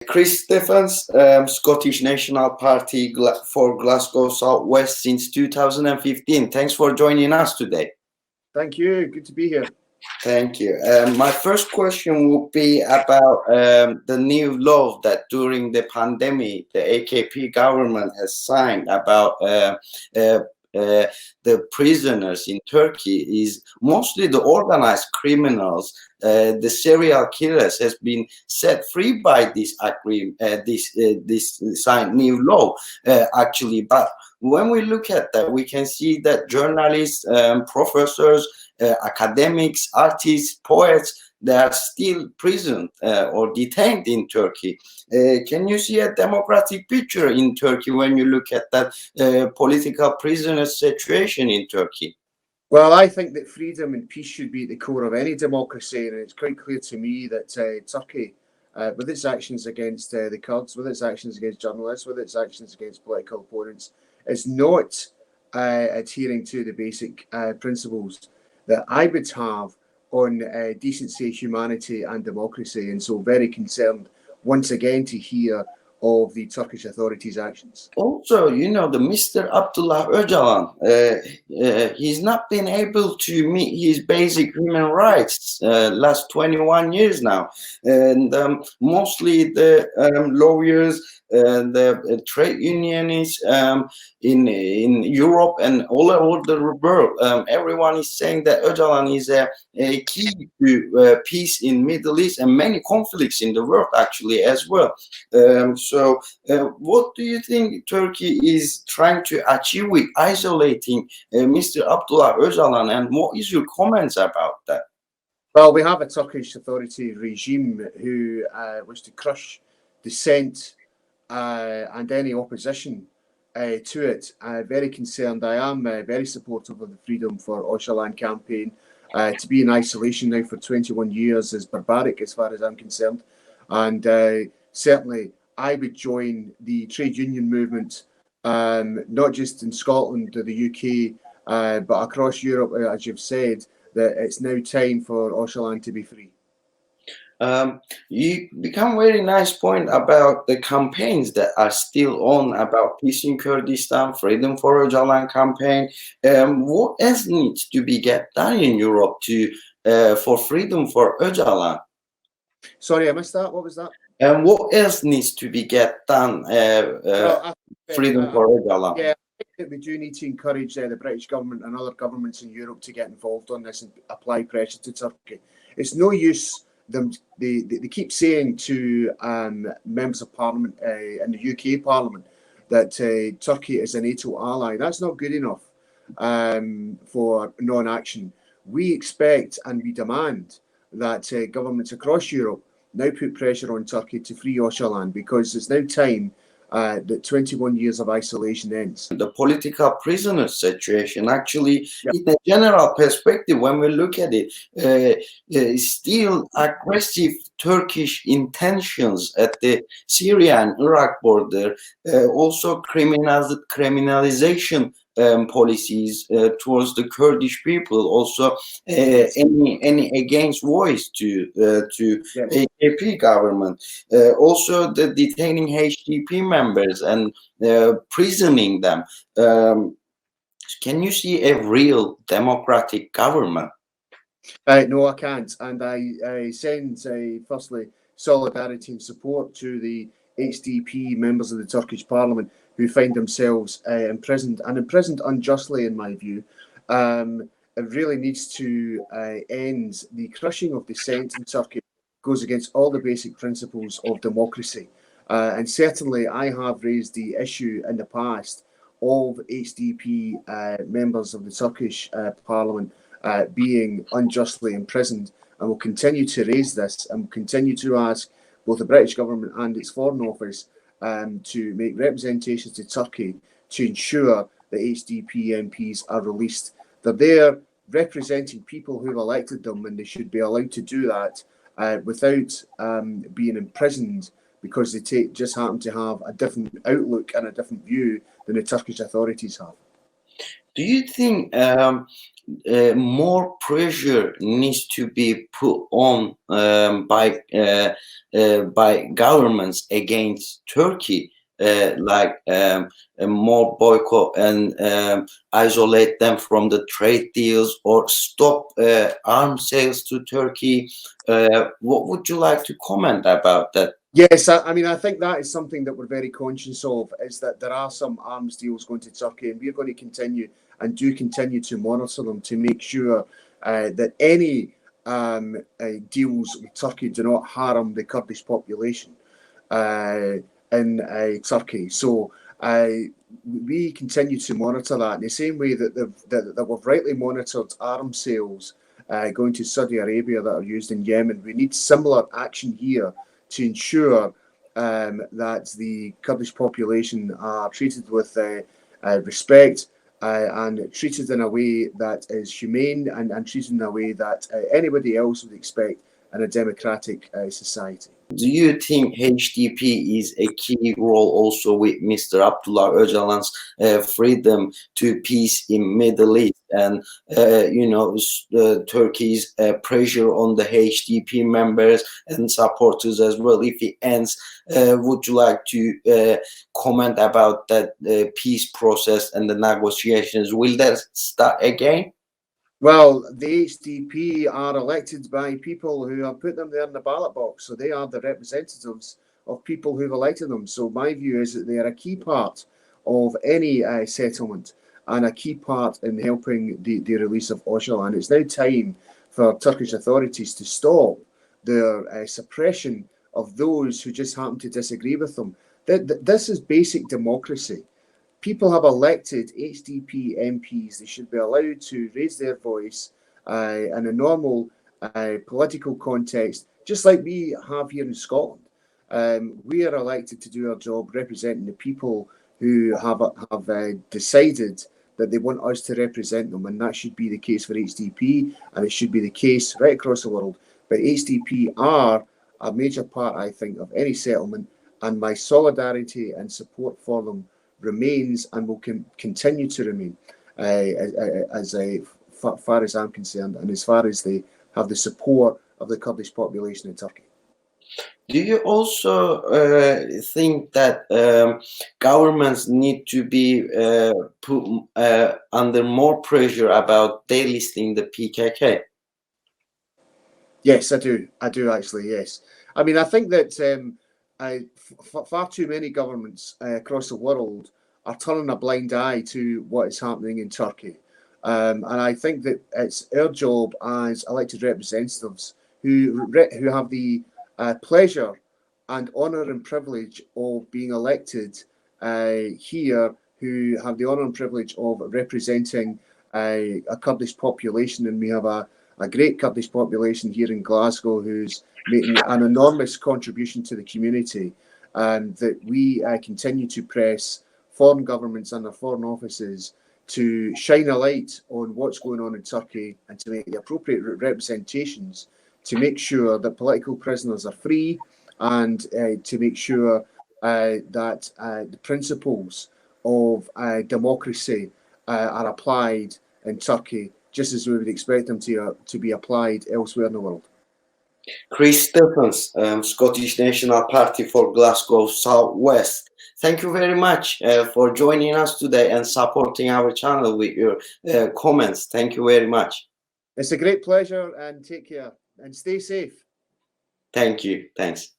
Chris Stephens, Scottish National Party for Glasgow South West since 2015. Thanks for joining us today. Thank you. Good to be here. Thank you. My first question would be about the new law that during the pandemic the AKP government has signed about the prisoners in Turkey is mostly the organized criminals. The serial killers has been set free by this this signed new law actually. But when we look at that, we can see that journalists, professors, academics, artists, poets, they are still prisoned or detained in Turkey. Can you see a democratic picture in Turkey when you look at that political prisoner situation in Turkey? Well, I think that freedom and peace should be at the core of any democracy, and it's quite clear to me that Turkey, with its actions against the Kurds, with its actions against journalists, with its actions against political opponents, is not adhering to the basic principles that I would have on decency, humanity and democracy. And so very concerned once again to hear of the Turkish authorities' actions. Also, you know, the Mr. Abdullah Öcalan, he's not been able to meet his basic human rights last 21 years now. And mostly the lawyers, the trade unionists in Europe and all over the world, everyone is saying that Öcalan is a key to peace in Middle East and many conflicts in the world actually as well. So what do you think Turkey is trying to achieve with isolating Mr. Abdullah Öcalan, and what is your comments about that? Well, we have a Turkish authority regime who wish to crush dissent and any opposition to it. Very concerned. I am very supportive of the Freedom for Öcalan campaign. To be in isolation now for 21 years is barbaric as far as I'm concerned. And certainly I would join the trade union movement, not just in Scotland or the UK, but across Europe, as you've said, that it's now time for Öcalan to be free. You become very nice point about the campaigns that are still on about peace in Kurdistan, freedom for Öcalan campaign. What else needs to be get done in Europe to for freedom for Öcalan? Sorry, I missed that. What was that? And what else needs to be get done? Freedom for Öcalan. Yeah, I think that we do need to encourage the British government and other governments in Europe to get involved on this and apply pressure to Turkey. It's no use they keep saying to members of Parliament in the UK Parliament that Turkey is a NATO ally. That's not good enough for non-action. We expect and we demand that governments across Europe now put pressure on Turkey to free Öcalan, because it's now time that 21 years of isolation ends. The political prisoner situation, actually, in a general perspective, when we look at it, still aggressive Turkish intentions at the Syria and Iraq border, also criminalization policies towards the Kurdish people, also any against voice to AKP government, also the detaining HDP members and prisoning them. Can you see a real democratic government? No, I can't, and I send firstly solidarity and support to the HDP members of the Turkish Parliament who find themselves imprisoned unjustly, in my view. It really needs to end. The crushing of dissent in Turkey goes against all the basic principles of democracy. And certainly I have raised the issue in the past of HDP members of the Turkish Parliament being unjustly imprisoned, and will continue to raise this and continue to ask both the British government and its Foreign Office to make representations to Turkey to ensure that HDP MPs are released. They're there representing people who've elected them, and they should be allowed to do that without being imprisoned because they just happen to have a different outlook and a different view than the Turkish authorities have. Do you think more pressure needs to be put on by governments against Turkey, more boycott and isolate them from the trade deals, or stop arms sales to Turkey? What would you like to comment about that? Yes, I mean, I think that is something that we're very conscious of, is that there are some arms deals going to Turkey, and we're going to continue and do continue to monitor them to make sure that any deals with Turkey do not harm the Kurdish population in Turkey. So we continue to monitor that in the same way that we've rightly monitored arms sales going to Saudi Arabia that are used in Yemen. We need similar action here to ensure that the Kurdish population are treated with respect and treated in a way that is humane and treated in a way that anybody else would expect in a democratic society. Do you think HDP is a key role also with Mr. Abdullah Öcalan's freedom to peace in Middle East, and Turkey's pressure on the HDP members and supporters as well? If it ends, would you like to comment about that peace process and the negotiations? Will that start again? Well, the HDP are elected by people who have put them there in the ballot box. So they are the representatives of people who've elected them. So my view is that they are a key part of any settlement and a key part in helping the release of Öcalan. It's now time for Turkish authorities to stop their suppression of those who just happen to disagree with them. This is basic democracy. People have elected HDP MPs. They should be allowed to raise their voice in a normal political context, just like we have here in Scotland. We are elected to do our job representing the people who have decided that they want us to represent them, and that should be the case for HDP, and it should be the case right across the world. But HDP are a major part, I think, of any settlement, and my solidarity and support for them remains and will continue to remain as far as I'm concerned, and as far as they have the support of the Kurdish population in Turkey. Do you also think that governments need to be put under more pressure about delisting the PKK? Yes, I do. I do actually, yes. I mean, I think that far too many governments across the world are turning a blind eye to what is happening in Turkey. And I think that it's our job as elected representatives who have the pleasure and honour and privilege of being elected here, who have the honour and privilege of representing a Kurdish population. And we have a great Kurdish population here in Glasgow who's making an enormous contribution to the community, and that we continue to press foreign governments and their foreign offices to shine a light on what's going on in Turkey and to make the appropriate representations to make sure that political prisoners are free, and to make sure that the principles of democracy are applied in Turkey just as we would expect them to be applied elsewhere in the world. Chris Stephens, Scottish National Party for Glasgow South West. Thank you very much for joining us today and supporting our channel with your comments. Thank you very much. It's a great pleasure, and take care and stay safe. Thank you. Thanks.